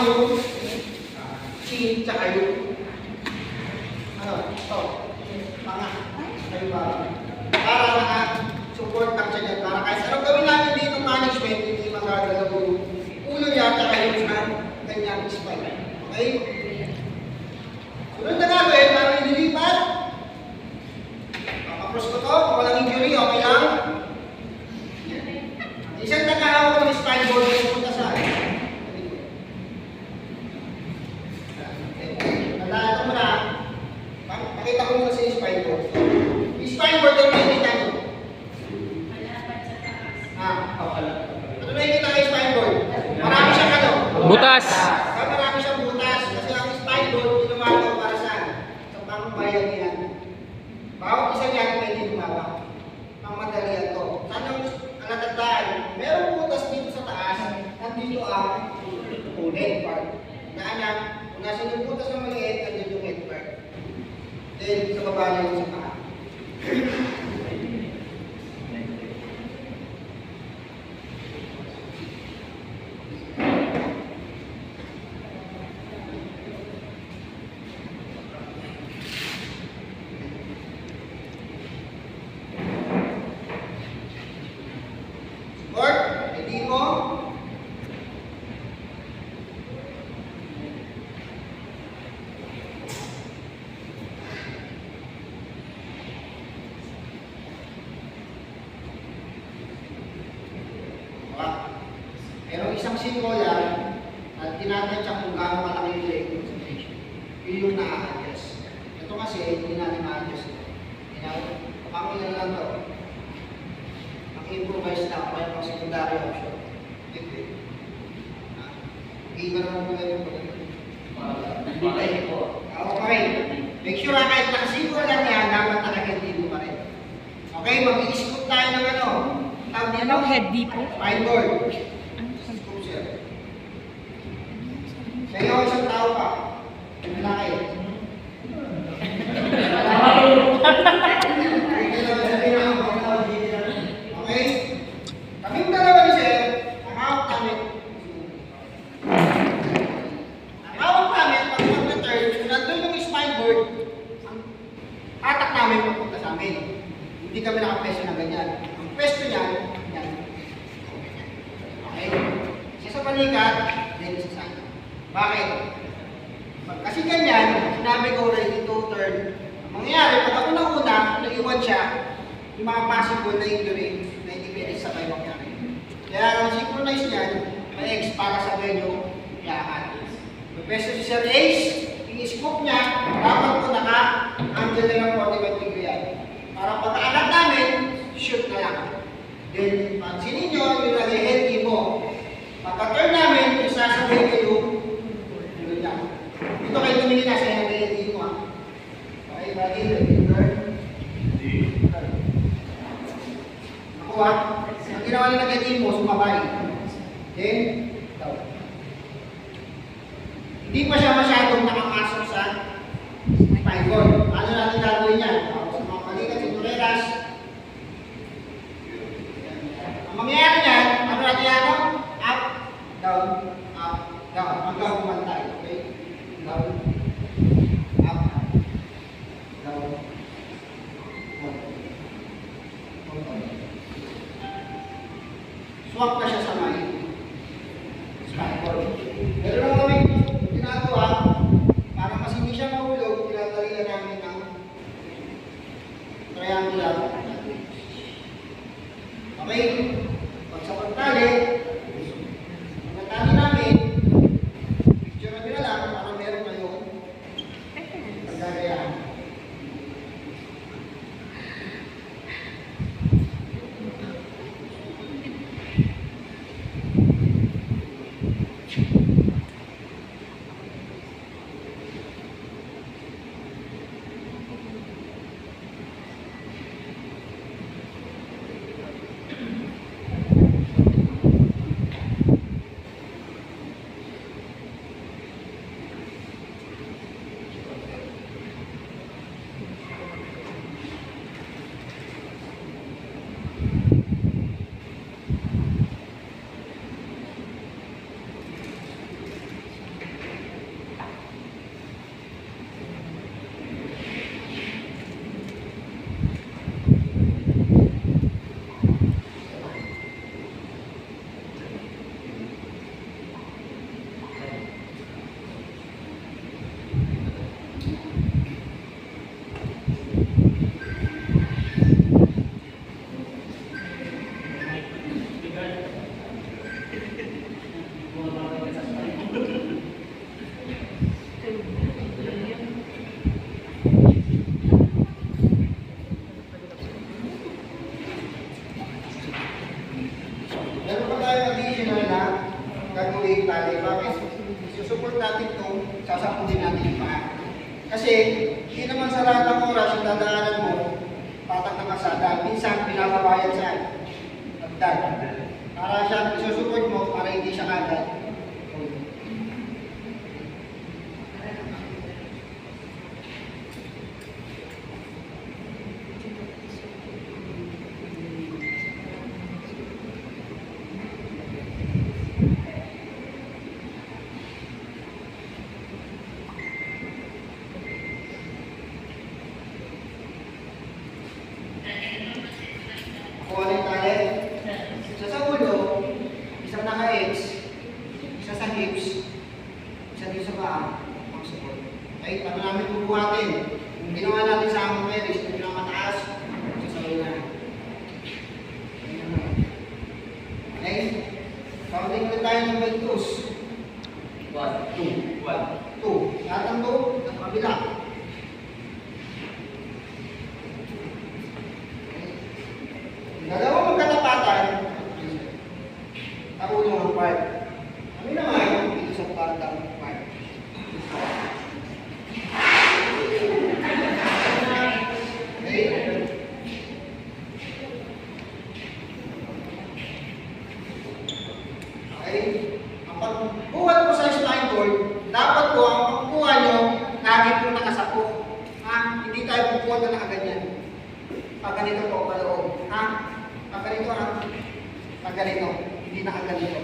yung chin, tsaka yung ito, mga kayo ba? Para naka-support ang siya dyan. Para kahit anong gawin namin dito management, hindi magagalaw yung ulo niya, tsaka yung kanyang spine. Okay? Sunod na gagawin, para ililipat. Papapros ko to, kung walang injury, okay lang. Isang nakahawak ng spine board na punta sa akin. Tandaan mo na, pakita ko muna sa spine board. Yung spine board ay makikita nyo. Ano makikita kayo spine board? Marami siyang ano? Butas! Marami siyang butas. Kasi ang spine board, ginawa para saan? Sa pangbayan yan. Bawat isa niyan, pwede gumawa. Ang madali ito. Sana ang natandaan, merong butas dito sa taas, nandito ang head part. Naanak, kung nasa yung butas ng maliit, nandito yung head part. Then, sa baba na yung sa paa. Support, ready mo. Pero isang symbol yan, at tinatantya kung gaano malaki yung leg concentration. Yun yung na-adjust. Ito kasi, hindi natin ma-adjust. Papangilan lang ito. Mag-improvise na kaya pang secondary option. Iba naman po na yung pag-ibigay po. Okay. Make sure na kahit nakasiguro lang yan, dapat nakakentibo pa rin. Okay, mag-i-scoop tayo ng ano. Tawag niya no? Head D po. Spine board. Scoop siya. Sa'yo, isang tao pa. Malaki. Okay? Kaming dalawa ni Sir, ang hawak namin. Ang hawak namin, pag mag-return, kung nandun yung spine board, ang hatak namin papunta sa amin. Hindi kami nakapeso na ganyan. Ang pwesto niyan, yan. Okay? Isa sa balikat, then isa sa akin. Bakit? Kasi ganyan, sinabi ko ready to turn. Ang mangyayari, pag ako nauna, naiwan siya, yung mga possible na injury na hindi pwede sabay mangyari. Kaya ang synchronize niyan, may X para sa medyo yahan. Yung peso si Sir Ace, i-scoop niya, dapat po naka-angle na ng 45 degree yan. Para pagka-alat namin, shoot na lang. Then, pansinin nyo, yung nag-head mo. Pagka-turn namin, yung sasabihin kayo, yun lang. Ito kayo tumingin na sa nag-head mo. Okay, ready, turn. Nakuha. Ang ginawa na nag-head mo, sumabay. Then, down. Hindi pa siya masyadong nakapasok sa spine board. Paano natin gagawin yan? Sa mga balikat, sintureras. Ang mangyayari yan, ano natin yan? Up, down, hanggang kumantay. Okay? Down, up, down, swap na siya sa may spine board. Pero lang kami ginagawa, para mas hindi siya mahulog, tinatalian namin ng triangular. Okay? Pag sa pagtali, namin, picture na lang para meron kayong support natin itong sasapunin natin yung paa. Kasi, hindi naman sa lahat ng oras yung dadaanan mo, patak na kasada. Minsan, pinapabayad sa agdag. Para siya, isusupport mo, para hindi siya kagad. Kuha rin tayo. Isa sa ulo, isang naka-hips, isa sa hips, isa din sa paa, ang support. Okay, paano namin bubuhatin? Kung ginawa natin sa among meris, kung ginawa mataas, isa sa ulo na. Okay? Counting ulit tayo ng by 2s. 1, 2, 1, 2. Lahat ng 2, ng kabila. Dalawang magkatapatan, takulong ang part. Kami naman, dito sa partang part. Okay? Okay? Ang pagbuhat po sa spine board, dapat po ang pagkuha nyo, lagi po nakasapo. Ha? Hindi tayo pupuha na nakaganyan. Pag ganito po, paloob. Ha? Pag ganito ha? Pag ganito. Hindi nakaganito.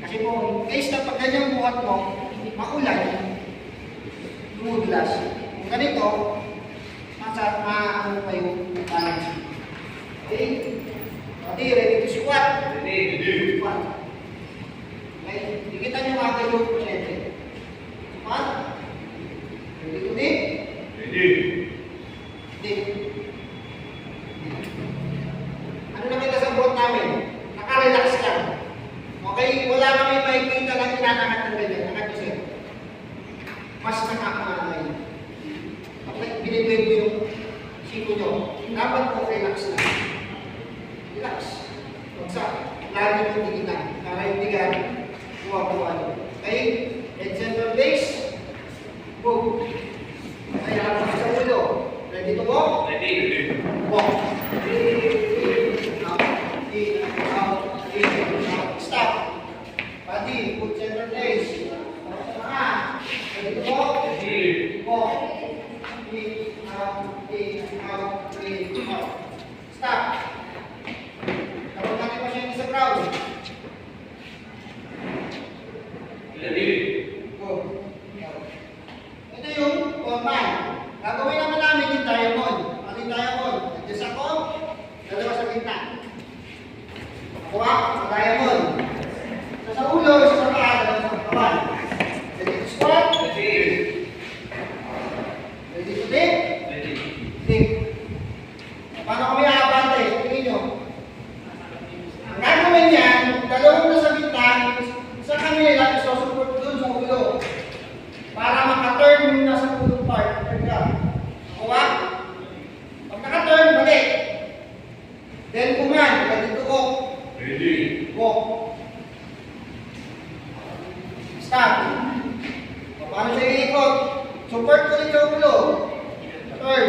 Kasi po, in case na pag ganyang buhat mo, maulan, dumudulas. Kung ganito, maano pa yung balance. Okay? Pati, ready to squat. Ready. Squat. Okay? Dikita nyo mga ganyan po siyempre. Squat. Ready to dip. Ready. Dip. Ano nakita sa buhat namin? Naka-relax lang. Okay? Wala kami makikita lang inanakat ng ganyan. Nakatusin. Mas nakakamay. Pag binibig ko yung siko nyo, dapat po relax lang. Relax. Bagsak. Lagi yung tigitan. Para yung tigan, buwa-buwan. Okay? Head center base. Go. Kaya ako sa ulo. Ready to walk? Ready. Walk. Stop. Body, put center place. Ready to walk? Walk. In, out. Stop. Kapag natin pa siya sa crowd. Ready. Go. Ito yung command. Gagawin naman namin yung diamond. Ano yung diamond? Adjust ako, dalawa sa gitna. Kuha, diamond. So, sa ulo, sa paa, dalawa sa katawan. Ready to squat? Ready. Ready to dip? Ready. Dip. Paano kami aabante? Tingin nyo. Ang gagawin yan, dalawang nasa gitna, sa kanila, isosupport dun sa ulo. Para maka-turn yung nasa ulo part. Kuha. Pag naka-turn, balik. Then command, ready to walk. Ready. Walk. Stop. Paano siya iikot? Support ko rin sa ulo. Turn.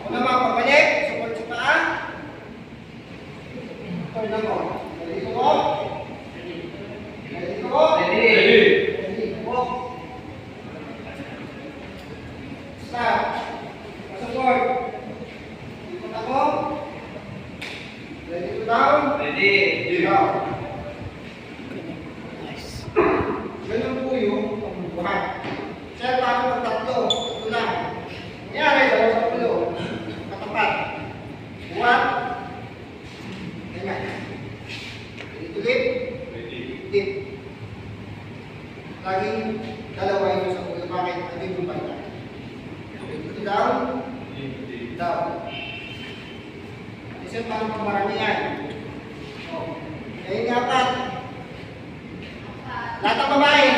Ako naman, pabalik. Support sa paa. Turn ako. Ready to walk? Ready to walk? Ready. Ready. Walk. Stop. Support. Ikot ako. Ready to down? Ready. Down. Nice. Ganun po yung pagbubuhat. Sir, paano pag tatlo? Ito lang. Nangyari, dalawa sa ulo. Katapat. Buhat. Ganyan. Ready to lift? Ready. Lift. Laging dalawa ito sa ulo. Bakit? Ano yung bumata? Ready to down? Down. Kasi paano pag marami yan? Kaya yung apat. Lahat ng babae.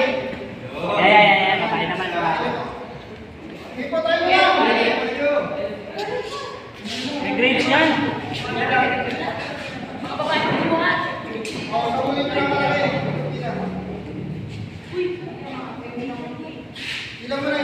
Babae naman. Hindi po tayo yan. May grades yan. Sa ulit na malaki. Hindi na. Ilan mo na